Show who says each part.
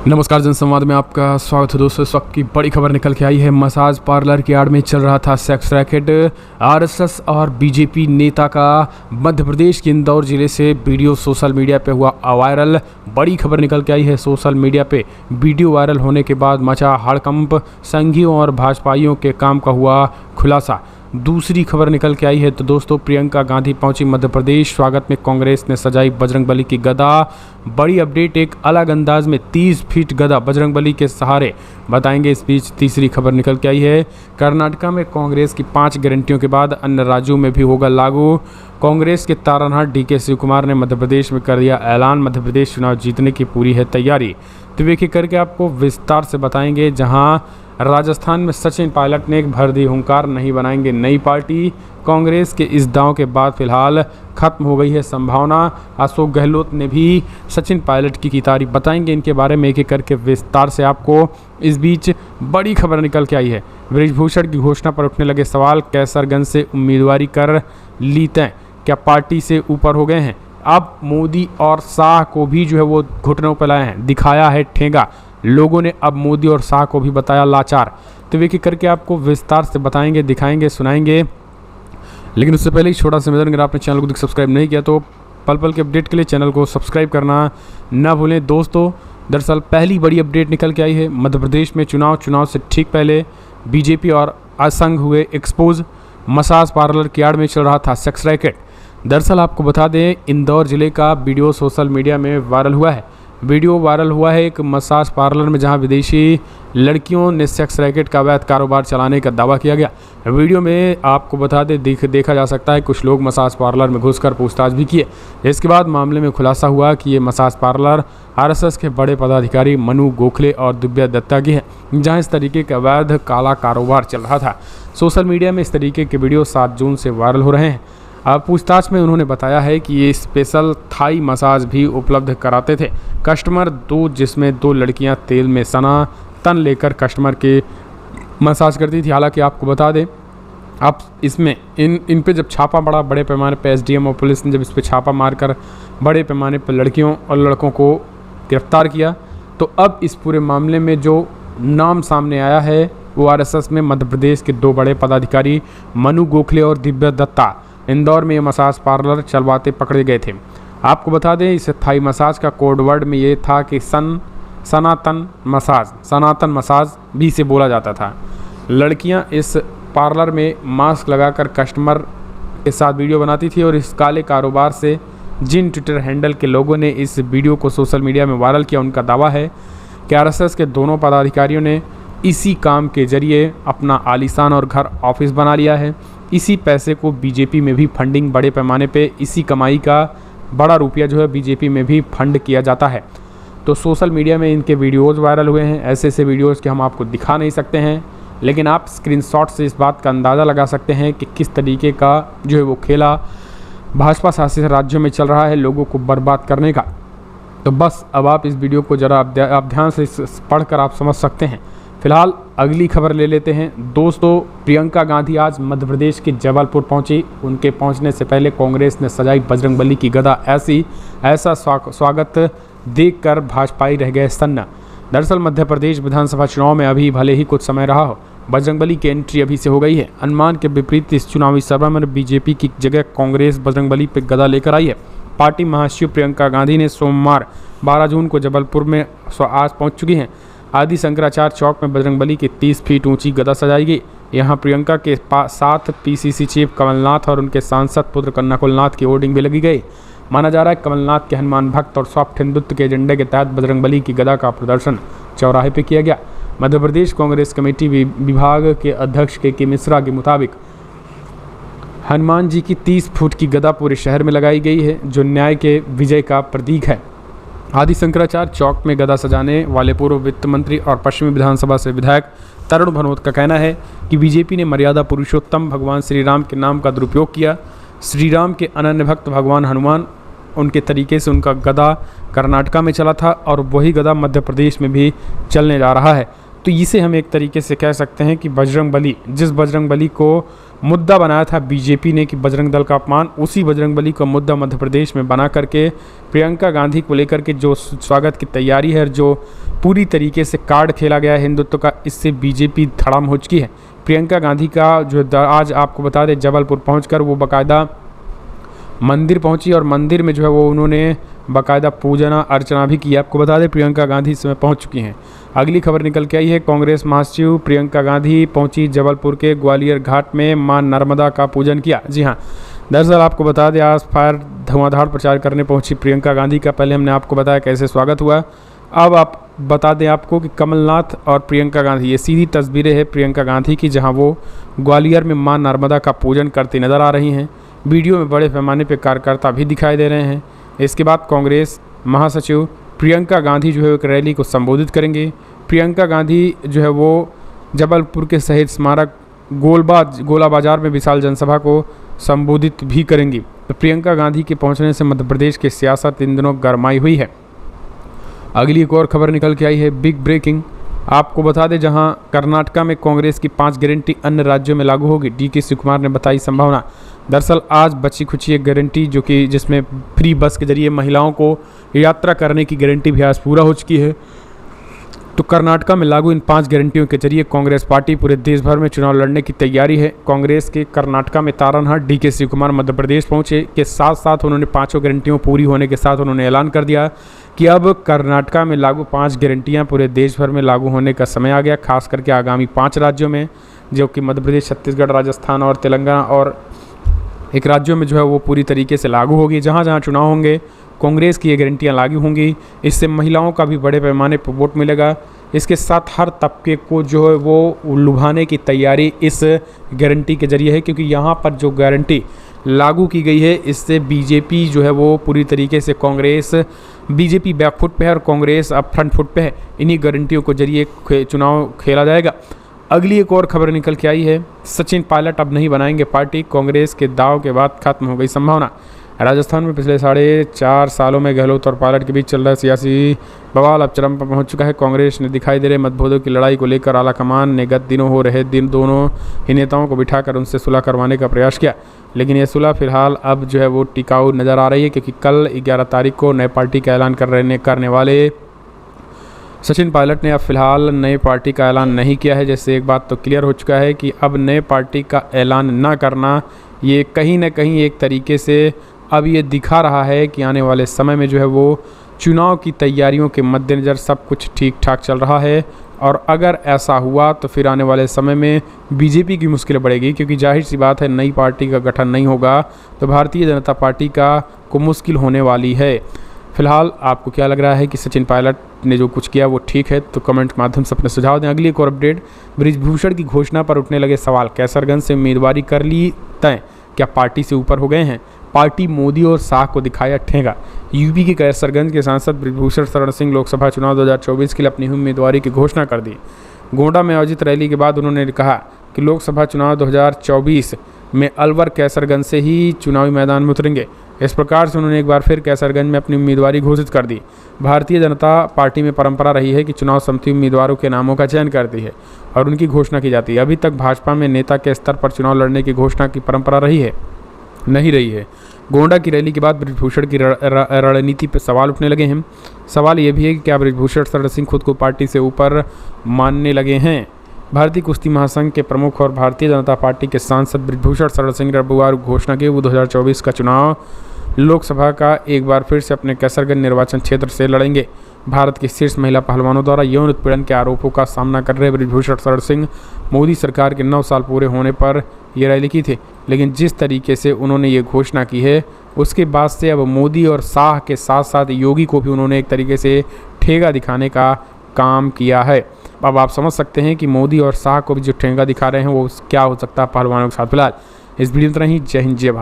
Speaker 1: नमस्कार, जनसंवाद में आपका स्वागत है दोस्तों। इस वक्त की बड़ी खबर निकल के आई है। मसाज पार्लर की आड़ में चल रहा था सेक्स रैकेट। आरएसएस और बीजेपी नेता का मध्य प्रदेश के इंदौर जिले से वीडियो सोशल मीडिया पे हुआ वायरल। बड़ी खबर निकल के आई है। सोशल मीडिया पे वीडियो वायरल होने के बाद मचा हड़कंप, संघियों और भाजपाइयों के काम का हुआ खुलासा। दूसरी खबर निकल के आई है तो दोस्तों, प्रियंका गांधी पहुंची मध्य प्रदेश। स्वागत में कांग्रेस ने सजाई बजरंगबली की गदा। बड़ी अपडेट, एक अलग अंदाज में 30 फीट गदा बजरंगबली के सहारे बताएंगे। इस बीच तीसरी खबर निकल के आई है। कर्नाटका में कांग्रेस की 5 गारंटियों के बाद अन्य राज्यों में भी होगा लागू। कांग्रेस के तारनहाट डीके शिव कुमार ने मध्य प्रदेश में कर दिया ऐलान, मध्य प्रदेश चुनाव जीतने की पूरी है तैयारी। तो एक एक करके आपको विस्तार से बताएंगे। जहां राजस्थान में सचिन पायलट ने एक भर दी हुंकार, नहीं बनाएंगे नई पार्टी। कांग्रेस के इस दांव के बाद फिलहाल खत्म हो गई है संभावना। अशोक गहलोत ने भी सचिन पायलट की तारीफ बताएंगे। इनके बारे में एक एक करके विस्तार से आपको। इस बीच बड़ी खबर निकल के आई है। बृजभूषण की घोषणा पर उठने लगे सवाल। कैसरगंज से उम्मीदवारी कर ली तय, क्या पार्टी से ऊपर हो गए हैं? अब मोदी और शाह को भी जो है वो घुटनों पर लाए हैं, दिखाया है ठेंगा। लोगों ने अब मोदी और शाह को भी बताया लाचार। तो एक एक करके आपको विस्तार से बताएंगे, दिखाएंगे, सुनाएंगे। लेकिन उससे पहले ही छोटा सा निवेदन, अगर आपने चैनल को सब्सक्राइब नहीं किया तो पल पल के अपडेट के लिए चैनल को सब्सक्राइब करना ना भूलें। दोस्तों, दरअसल पहली बड़ी अपडेट निकल के आई है। मध्य प्रदेश में चुनाव से ठीक पहले बीजेपी और असंघ हुए एक्सपोज। मसाज पार्लर की आड़ में चल रहा था सेक्स रैकेट। दरअसल आपको बता दें, इंदौर जिले का वीडियो सोशल मीडिया में वायरल हुआ है। वीडियो वायरल हुआ है एक मसाज पार्लर में, जहां विदेशी लड़कियों ने सेक्स रैकेट का अवैध कारोबार चलाने का दावा किया गया। वीडियो में आपको बता दें देखा जा सकता है कुछ लोग मसाज पार्लर में घुसकर पूछताछ भी किए। इसके बाद मामले में खुलासा हुआ कि ये मसाज पार्लर आरएसएस के बड़े पदाधिकारी मनु गोखले और दिव्या दत्ता की है, जहाँ इस तरीके का अवैध काला कारोबार चल रहा था। सोशल मीडिया में इस तरीके के वीडियो 7 जून से वायरल हो रहे हैं। पूछताछ में उन्होंने बताया है कि ये स्पेशल थाई मसाज भी उपलब्ध कराते थे कस्टमर जिसमें 2 लड़कियां तेल में सना तन लेकर कस्टमर के मसाज करती थी। हालांकि आपको बता दें, आप इसमें इन पे जब छापा पड़ा बड़े पैमाने पे, एसडीएम और पुलिस ने जब इस पे छापा मारकर बड़े पैमाने पर लड़कियों और लड़कों को गिरफ्तार किया, तो अब इस पूरे मामले में जो नाम सामने आया है वो आरएसएस में मध्य प्रदेश के 2 बड़े पदाधिकारी मनु गोखले और दिव्या दत्ता इंदौर में ये मसाज पार्लर चलवाते पकड़े गए थे। आपको बता दें, इस थाई मसाज का कोड वर्ड में ये था कि सनातन मसाज भी से बोला जाता था। लड़कियां इस पार्लर में मास्क लगाकर कस्टमर के साथ वीडियो बनाती थी और इस काले कारोबार से जिन ट्विटर हैंडल के लोगों ने इस वीडियो को सोशल मीडिया में वायरल किया, उनका दावा है कि आरएसएस के दोनों पदाधिकारियों ने इसी काम के जरिए अपना आलीशान और घर ऑफिस बना लिया है। इसी पैसे को बीजेपी में भी फंडिंग बड़े पैमाने पे, इसी कमाई का बड़ा रुपया जो है बीजेपी में भी फंड किया जाता है। तो सोशल मीडिया में इनके वीडियोज़ वायरल हुए हैं। ऐसे वीडियोज़ के हम आपको दिखा नहीं सकते हैं, लेकिन आप स्क्रीनशॉट से इस बात का अंदाज़ा लगा सकते हैं कि किस तरीके का जो है वो खेला भाजपा शासित राज्यों में चल रहा है लोगों को बर्बाद करने का। तो बस अब आप इस वीडियो को ज़रा आप ध्यान से पढ़कर आप समझ सकते हैं। फिलहाल अगली खबर ले लेते हैं। दोस्तों, प्रियंका गांधी आज मध्य प्रदेश के जबलपुर पहुंची। उनके पहुंचने से पहले कांग्रेस ने सजाई बजरंगबली की गदा। ऐसा स्वागत देखकर भाजपाई रह गए सन्न। दरअसल मध्य प्रदेश विधानसभा चुनाव में अभी भले ही कुछ समय रहा हो, बजरंगबली की एंट्री अभी से हो गई है। अनुमान के विपरीत इस चुनावी सभा में बीजेपी की जगह कांग्रेस बजरंगबली पर गदा लेकर आई है। पार्टी महासचिव प्रियंका गांधी ने सोमवार 12 जून को जबलपुर में आज पहुँच चुकी हैं। आदि शंकराचार्य चौक में बजरंगबली की 30 फीट ऊंची गदा सजाई गई। यहां प्रियंका के साथ पीसीसी चीफ कमलनाथ और उनके सांसद पुत्र कन्नाकुलनाथ की होर्डिंग भी लगी गई। माना जा रहा है कमलनाथ के हनुमान भक्त और सॉफ्ट हिंदुत्व के एजेंडे के तहत बजरंगबली की गदा का प्रदर्शन चौराहे पर किया गया। मध्य प्रदेश कांग्रेस कमेटी विभाग के अध्यक्ष के मिश्रा के मुताबिक हनुमान जी की 30 फुट की गदा पूरे शहर में लगाई गई है, जो न्याय के विजय का प्रतीक है। आदि शंकराचार्य चौक में गदा सजाने वाले पूर्व वित्त मंत्री और पश्चिमी विधानसभा से विधायक तरुण भनोत का कहना है कि बीजेपी ने मर्यादा पुरुषोत्तम भगवान श्री राम के नाम का दुरुपयोग किया। श्री राम के अनन्य भक्त भगवान हनुमान, उनके तरीके से उनका गदा कर्नाटका में चला था और वही गदा मध्य प्रदेश में भी चलने जा रहा है। तो इसे हम एक तरीके से कह सकते हैं कि जिस बजरंगबली को मुद्दा बनाया था बीजेपी ने कि बजरंग दल का अपमान, उसी बजरंगबली का मुद्दा मध्य प्रदेश में बना करके प्रियंका गांधी को लेकर के जो स्वागत की तैयारी है, जो पूरी तरीके से कार्ड खेला गया है हिंदुत्व का, इससे बीजेपी धड़ाम हो चुकी है। प्रियंका गांधी का जो आज आपको बता दें जबलपुर पहुंचकर वो बाकायदा मंदिर पहुंची और मंदिर में जो है वो उन्होंने बाकायदा पूजना अर्चना भी की। आपको बता दें प्रियंका गांधी इस समय पहुंच चुकी हैं। अगली खबर निकल के आई है, कांग्रेस महासचिव प्रियंका गांधी पहुंची जबलपुर के ग्वालियर घाट में मां नर्मदा का पूजन किया। जी हाँ, दरअसल आपको बता दें आज फायर धुआंधार प्रचार करने पहुंची प्रियंका गांधी का पहले हमने आपको बताया कैसे स्वागत हुआ। अब आप बता दें आपको कि कमलनाथ और प्रियंका गांधी, ये सीधी तस्वीरें हैं प्रियंका गांधी की, जहां वो ग्वालियर में मां नर्मदा का पूजन करती नजर आ रही हैं। वीडियो में बड़े पैमाने पर कार्यकर्ता भी दिखाई दे रहे हैं। इसके बाद कांग्रेस महासचिव प्रियंका गांधी जो है एक रैली को संबोधित करेंगे। प्रियंका गांधी जो है वो जबलपुर के शहीद स्मारक गोला बाजार में विशाल जनसभा को संबोधित भी करेंगी। तो प्रियंका गांधी के पहुंचने से मध्य प्रदेश की सियासत इन दिनों गरमाई हुई है। अगली एक और खबर निकल के आई है, बिग ब्रेकिंग। आपको बता दें जहां कर्नाटका में कांग्रेस की 5 गारंटी अन्य राज्यों में लागू होगी, DK शिवकुमार ने बताई संभावना। दरअसल आज बची खुची एक गारंटी जो कि जिसमें फ्री बस के जरिए महिलाओं को यात्रा करने की गारंटी भी आज पूरा हो चुकी है। तो कर्नाटका में लागू इन 5 गारंटियों के जरिए कांग्रेस पार्टी पूरे देश भर में चुनाव लड़ने की तैयारी है। कांग्रेस के कर्नाटका में तारनहाट DK शिवकुमार मध्य प्रदेश पहुंचे के साथ साथ उन्होंने 5 गारंटियों पूरी होने के साथ उन्होंने ऐलान कर दिया कि अब कर्नाटका में लागू 5 गारंटियां पूरे देश भर में लागू होने का समय आ गया, खास करके आगामी 5 राज्यों में, जो कि मध्य प्रदेश, छत्तीसगढ़, राजस्थान और तेलंगाना और एक राज्यों में जो है वो पूरी तरीके से लागू होगी। जहाँ जहाँ चुनाव होंगे कांग्रेस की ये गारंटियाँ लागू होंगी। इससे महिलाओं का भी बड़े पैमाने पर वोट मिलेगा। इसके साथ हर तबके को जो है वो लुभाने की तैयारी इस गारंटी के जरिए है, क्योंकि यहाँ पर जो गारंटी लागू की गई है इससे बीजेपी जो है वो पूरी तरीके से बीजेपी बैकफुट पे है और कांग्रेस अब फ्रंट फुट पे है। इन्हीं गारंटियों के जरिए चुनाव खेला जाएगा। अगली एक और खबर निकल के आई है, सचिन पायलट अब नहीं बनाएंगे पार्टी, कांग्रेस के दाव के बाद खत्म हो गई संभावना। राजस्थान में पिछले 4.5 सालों में गहलोत और पायलट के बीच चल रहा सियासी बवाल अब चरम पर पहुंच चुका है। कांग्रेस ने दिखाई दे रहे मतभेदों की लड़ाई को लेकर आलाकमान ने गत दिनों हो रहे दोनों ही नेताओं को बिठाकर उनसे सुलह करवाने का प्रयास किया, लेकिन यह सुलह फिलहाल अब जो है वो टिकाऊ नज़र आ रही है, क्योंकि कल 11 तारीख को नए पार्टी का ऐलान करने वाले सचिन पायलट ने अब फिलहाल नए पार्टी का ऐलान नहीं किया है। जैसे एक बात तो क्लियर हो चुका है कि अब नए पार्टी का ऐलान ना करना ये कहीं ना कहीं एक तरीके से अब ये दिखा रहा है कि आने वाले समय में जो है वो चुनाव की तैयारियों के मद्देनज़र सब कुछ ठीक ठाक चल रहा है। और अगर ऐसा हुआ तो फिर आने वाले समय में बीजेपी की मुश्किलें बढ़ेगी, क्योंकि जाहिर सी बात है नई पार्टी का गठन नहीं होगा तो भारतीय जनता पार्टी को मुश्किल होने वाली है। फिलहाल आपको क्या लग रहा है कि सचिन पायलट ने जो कुछ किया वो ठीक है? तो कमेंट के माध्यम से अपने सुझाव दें। अगली एक और अपडेट, बृजभूषण की घोषणा पर उठने लगे सवाल, कैसरगंज से उम्मीदवारी कर ली तय, क्या पार्टी से ऊपर हो गए हैं? पार्टी मोदी और शाह को दिखाया ठेंगा। यूपी के कैसरगंज के सांसद बृजभूषण शरण सिंह लोकसभा चुनाव 2024 के लिए अपनी उम्मीदवारी की घोषणा कर दी। गोंडा में आयोजित रैली के बाद उन्होंने कहा कि लोकसभा चुनाव 2024 में अलवर कैसरगंज से ही चुनावी मैदान में उतरेंगे। इस प्रकार से उन्होंने एक बार फिर कैसरगंज में अपनी उम्मीदवारी घोषित कर दी। भारतीय जनता पार्टी में परंपरा रही है कि चुनाव समिति उम्मीदवारों के नामों का चयन करती है और उनकी घोषणा की जाती है। अभी तक भाजपा में नेता के स्तर पर चुनाव लड़ने की घोषणा की परंपरा नहीं रही है। गोंडा की रैली के बाद बृजभूषण की रणनीति पर सवाल उठने लगे हैं। सवाल ये भी है कि क्या बृजभूषण शरण सिंह खुद को पार्टी से ऊपर मानने लगे हैं? भारतीय कुश्ती महासंघ के प्रमुख और भारतीय जनता पार्टी के सांसद बृजभूषण शरण सिंह ने रविवार घोषणा की वो 2024 का चुनाव लोकसभा का एक बार फिर से अपने कैसरगंज निर्वाचन क्षेत्र से लड़ेंगे। भारत की शीर्ष महिला पहलवानों द्वारा यौन उत्पीड़न के आरोपों का सामना कर रहे बृजभूषण शरण सिंह मोदी सरकार के 9 साल पूरे होने पर ये रैली की थी, लेकिन जिस तरीके से उन्होंने ये घोषणा की है उसके बाद से अब मोदी और शाह के साथ साथ योगी को भी उन्होंने एक तरीके से ठेगा दिखाने का काम किया है। अब आप समझ सकते हैं कि मोदी और शाह को भी जो ठेंगा दिखा रहे हैं वो क्या हो सकता है पहलवानों के साथ। फिलहाल इस वीडियो में इतना ही। जय हिंद, जय भारत।